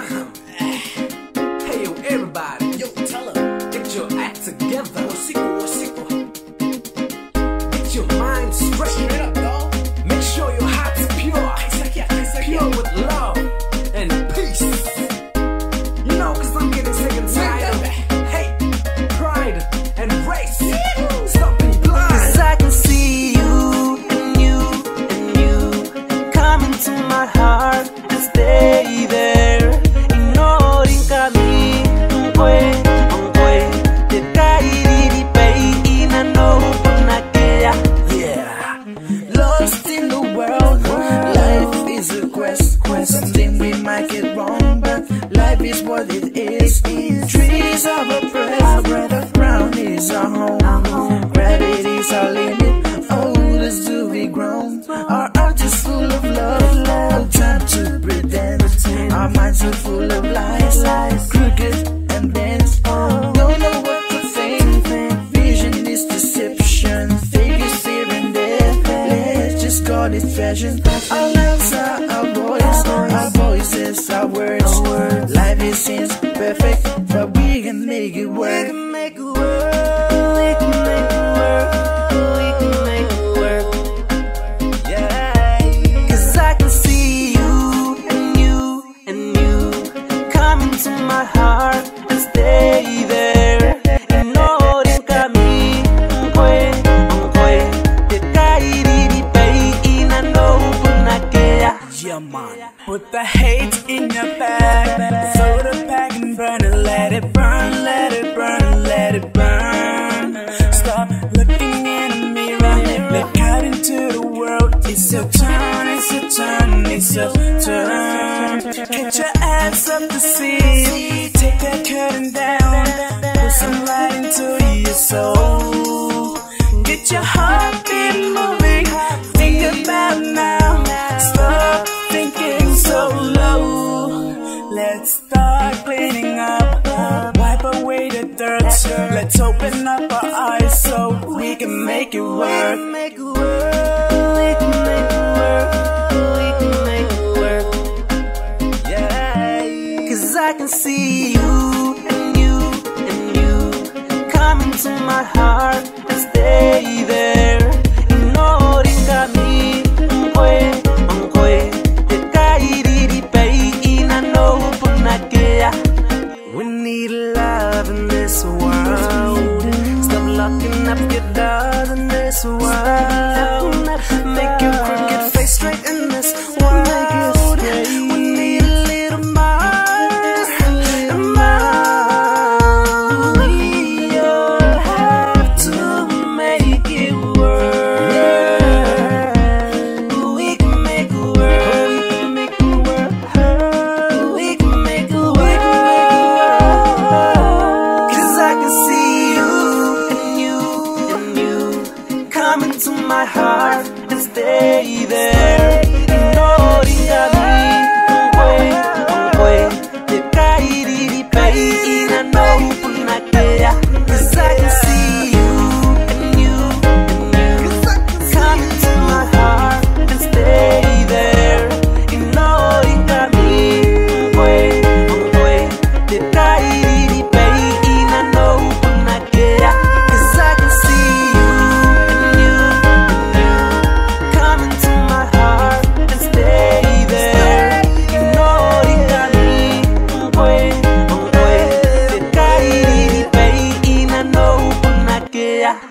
Hey yo, everybody, yo, tell them, get your act together. Get your mind straight up, dog. Make sure your heart's pure with love and peace. You know, cause I'm getting sick and tired of hate, pride, and race. Stop being blind. Cause I can see you and you coming to my heart and stay there. Ignoring kami, te kairi pay na no na kaya. Yeah, lost in the world. Life is a quest. Something we might get wrong, but life is what it is. Trees are oppressed, the ground is our home. Gravity's our limit. Oldest to be grown. Our hearts is full of love. No time to pretend. Our minds are full of lies, crooked and bent. Don't know what to think. Vision is deception. Figures here and there. Let's just call it fashion. Our lives are our voices, our words. Life is perfect, but we can make it work. Cause I can see you and you coming to my heart and stay there. Ignoring kami, te kairi pay na no na kaya. Yeah, man. Put the hate in your bag, throw the pack and burn it, let it burn, let it burn, let it burn. Stop looking in the mirror, look out into the world. It's your turn, it's your turn, it's your turn. Get your ass up to see, take that curtain down, put some light into your soul. Get your heartbeat moving, think about now. Stop thinking so low. Let's start cleaning up, wipe away the dirt. Let's open up our eyes so we can make it work. Cause I can see you and you coming to my heart and stay there. Ignoring kami, te kairi pay na no na kaya. We need love in this world. Stop locking up your doors in this world. Make your crooked face straight in this world. We need a little more, we all have to make it work. We can make it work. We can make it work. Cause I can see you and you coming to my heart and stay there. Ignoring kami, te kairi pay na no na kaya. Cause I can see you and you coming to my heart and stay there. Ignoring kami, te kairi pay na no na kaya. Cause I can see you and you coming to my heart and stay there. Ignoring kami, te kairi pay na no na kaya.